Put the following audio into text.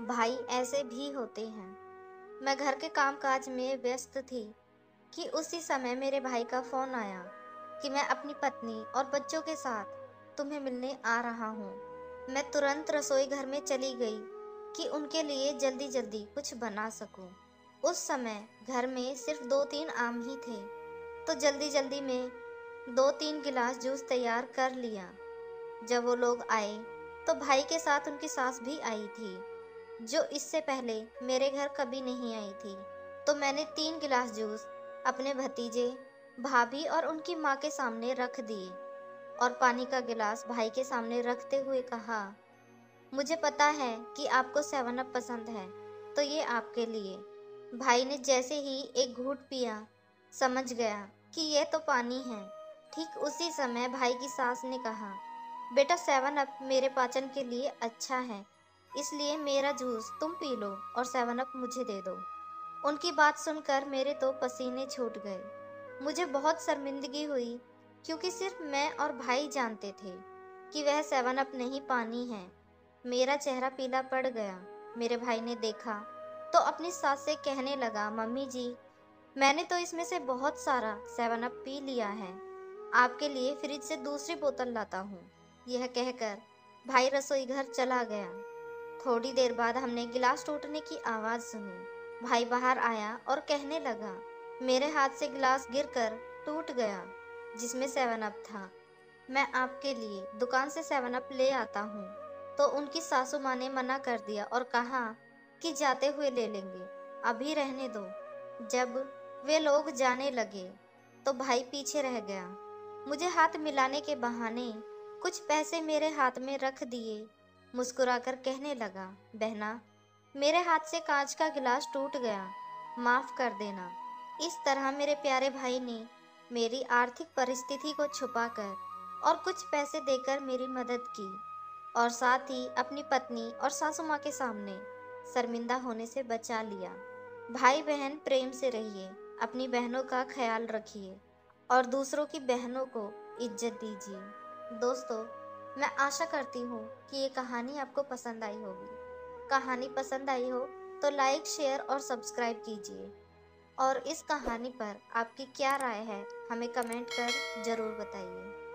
भाई ऐसे भी होते हैं। मैं घर के कामकाज में व्यस्त थी कि उसी समय मेरे भाई का फ़ोन आया कि मैं अपनी पत्नी और बच्चों के साथ तुम्हें मिलने आ रहा हूँ। मैं तुरंत रसोई घर में चली गई कि उनके लिए जल्दी जल्दी कुछ बना सकूँ। उस समय घर में सिर्फ 2-3 आम ही थे, तो जल्दी जल्दी में 2-3 गिलास जूस तैयार कर लिया। जब वो लोग आए तो भाई के साथ उनकी सास भी आई थी, जो इससे पहले मेरे घर कभी नहीं आई थी। तो मैंने 3 गिलास जूस अपने भतीजे, भाभी और उनकी माँ के सामने रख दिए और पानी का गिलास भाई के सामने रखते हुए कहा, मुझे पता है कि आपको 7 अप पसंद है, तो ये आपके लिए। भाई ने जैसे ही एक घूंट पिया, समझ गया कि यह तो पानी है। ठीक उसी समय भाई की सास ने कहा, बेटा 7 अप मेरे पाचन के लिए अच्छा है, इसलिए मेरा जूस तुम पी लो और 7 अप मुझे दे दो। उनकी बात सुनकर मेरे तो पसीने छूट गए। मुझे बहुत शर्मिंदगी हुई, क्योंकि सिर्फ मैं और भाई जानते थे कि वह 7 अप नहीं पानी है। मेरा चेहरा पीला पड़ गया। मेरे भाई ने देखा तो अपनी सास से कहने लगा, मम्मी जी, मैंने तो इसमें से बहुत सारा 7 अप पी लिया है, आपके लिए फ्रिज से दूसरी बोतल लाता हूँ। यह कहकर भाई रसोई घर चला गया। थोड़ी देर बाद हमने गिलास टूटने की आवाज़ सुनी। भाई बाहर आया और कहने लगा, मेरे हाथ से गिलास गिरकर टूट गया, जिसमें 7 अप था। मैं आपके लिए दुकान से 7 अप ले आता हूँ। तो उनकी सासू माँ ने मना कर दिया और कहा कि जाते हुए ले लेंगे, अभी रहने दो। जब वे लोग जाने लगे तो भाई पीछे रह गया। मुझे हाथ मिलाने के बहाने कुछ पैसे मेरे हाथ में रख दिए। मुस्कुराकर कहने लगा, बहना, मेरे हाथ से कांच का गिलास टूट गया, माफ़ कर देना। इस तरह मेरे प्यारे भाई ने मेरी आर्थिक परिस्थिति को छुपाकर और कुछ पैसे देकर मेरी मदद की, और साथ ही अपनी पत्नी और सासू माँ के सामने शर्मिंदा होने से बचा लिया। भाई बहन प्रेम से रहिए, अपनी बहनों का ख्याल रखिए और दूसरों की बहनों को इज्जत दीजिए। दोस्तों, मैं आशा करती हूँ कि ये कहानी आपको पसंद आई होगी। कहानी पसंद आई हो तो लाइक, शेयर और सब्सक्राइब कीजिए। और इस कहानी पर आपकी क्या राय है, हमें कमेंट कर ज़रूर बताइए।